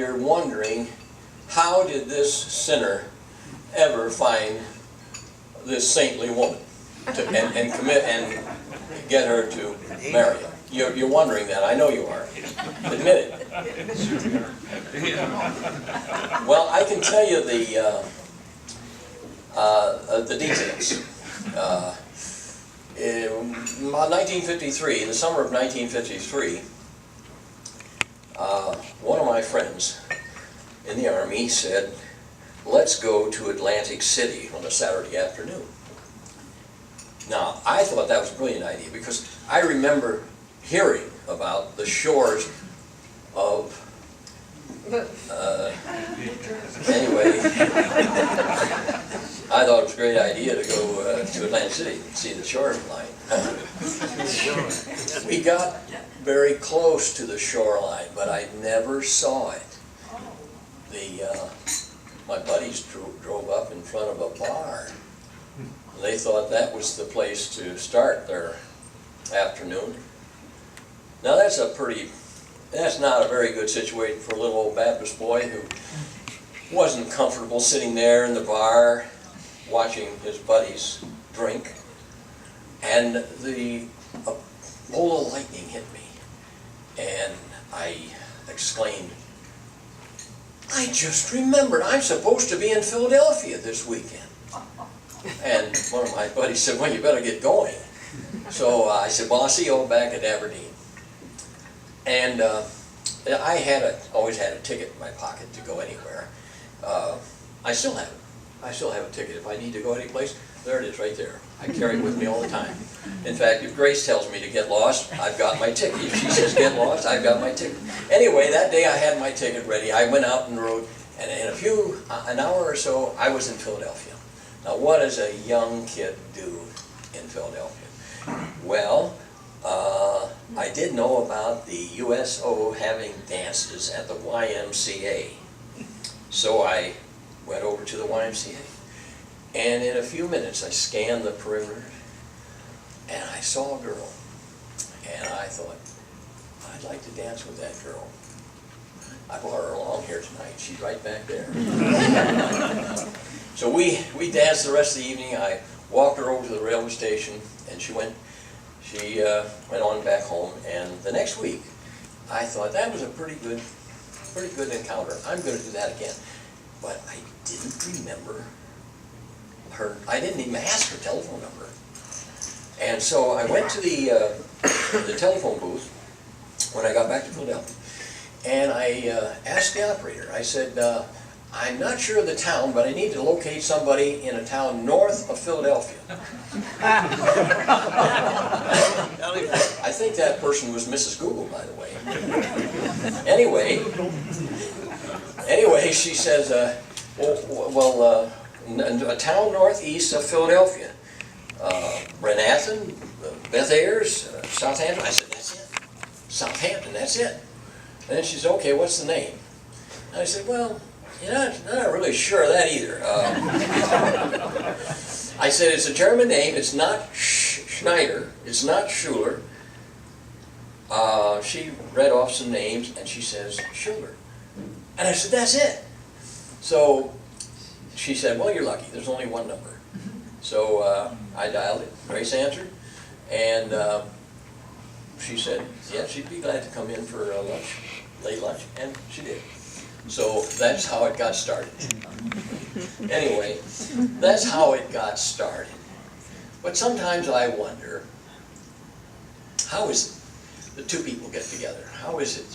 you're wondering, how did this sinner ever find this saintly woman and commit and get her to marry him? You're wondering that. I know you are. Admit it. Well, I can tell you the details. In 1953, in the summer of 1953, one of my friends in the Army said, let's go to Atlantic City on a Saturday afternoon. Now, I thought that was a brilliant idea because I remember hearing about the shores of, anyway, I thought it was a great idea to go to Atlantic City and see the shoreline. We got very close to the shoreline, but I never saw it. My buddies drove up in front of a bar. They thought that was the place to start their afternoon. Now that's not a very good situation for a little old Baptist boy who wasn't comfortable sitting there in the bar watching his buddies drink. And a bolt of lightning hit me, and I exclaimed, I just remembered, I'm supposed to be in Philadelphia this weekend. And one of my buddies said, well, you better get going. So I said, well, I'll see you all back at Aberdeen. And I always had a ticket in my pocket to go anywhere. I still have it. I still have a ticket. If I need to go any place, there it is right there. I carry it with me all the time. In fact, if Grace tells me to get lost, I've got my ticket. If she says get lost, I've got my ticket. Anyway, that day I had my ticket ready. I went out on the road, and in an hour or so, I was in Philadelphia. Now, what does a young kid do in Philadelphia? Well, I did know about the USO having dances at the YMCA. So I went over to the YMCA. And in a few minutes, I scanned the perimeter, and I saw a girl. And I thought, I'd like to dance with that girl. I brought her along here tonight. She's right back there. So we danced the rest of the evening. I walked her over to the railway station, and she went on back home. And the next week, I thought that was a pretty good encounter. I'm going to do that again. But I didn't remember her. I didn't even ask her telephone number. And so I went to the telephone booth when I got back to Philadelphia, and I asked the operator. I said, I'm not sure of the town, but I need to locate somebody in a town north of Philadelphia. I think that person was Mrs. Google, by the way. Anyway, she says, a town northeast of Philadelphia. Brenathan, Beth Ayres, Southampton. I said, that's it. Southampton, that's it. And then she said, okay, what's the name? And I said, well, I'm not really sure of that either. I said, it's a German name. It's not Schneider. It's not Schuler. She read off some names, and she says, Schuler. And I said, that's it. So she said, well, you're lucky. There's only one number. So I dialed it. Grace answered. And she said, yeah, she'd be glad to come in for lunch, late lunch. And she did. So that's how it got started. Anyway, that's how it got started. But sometimes I wonder, how is it the two people get together? How is it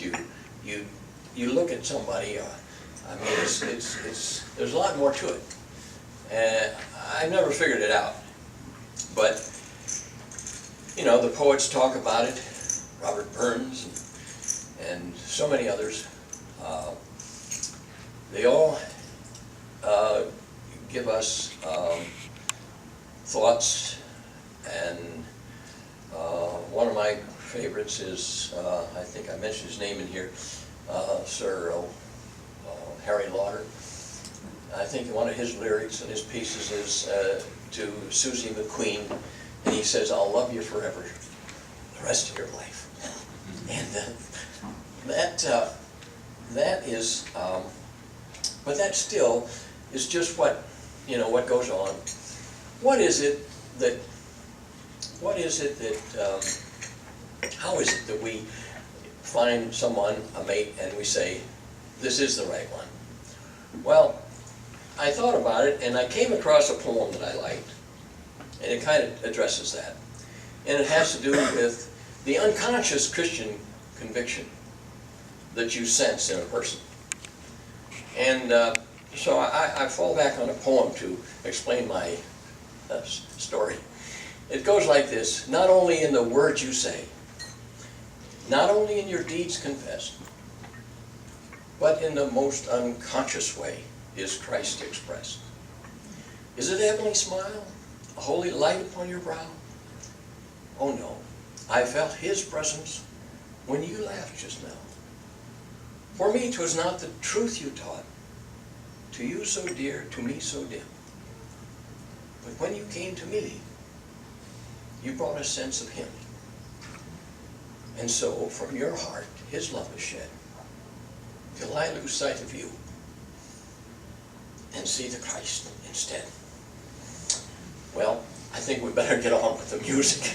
you look at somebody? I mean, there's a lot more to it. And I've never figured it out. But you know, the poets talk about it. Robert Burns and so many others. They all give us thoughts, and one of my favorites is, I think I mentioned his name in here, Sir Harry Lauder. I think one of his lyrics and his pieces is to Susie McQueen, and he says, I'll love you forever, the rest of your life. And that is, but that still is just what, what goes on. What is it that, how is it that we find someone, a mate, and we say, this is the right one? Well, I thought about it, and I came across a poem that I liked, and it kind of addresses that. And it has to do with the unconscious Christian conviction that you sense in a person. And so I fall back on a poem to explain my story. It goes like this: not only in the words you say, not only in your deeds confessed, but in the most unconscious way is Christ expressed. Is it a heavenly smile, a holy light upon your brow? Oh no, I felt His presence when you laughed just now. For me 'twas not the truth you taught, to you so dear, to me so dim. But when you came to me, you brought a sense of Him. And so from your heart His love is shed, till I lose sight of you and see the Christ instead. Well, I think we better get on with the music.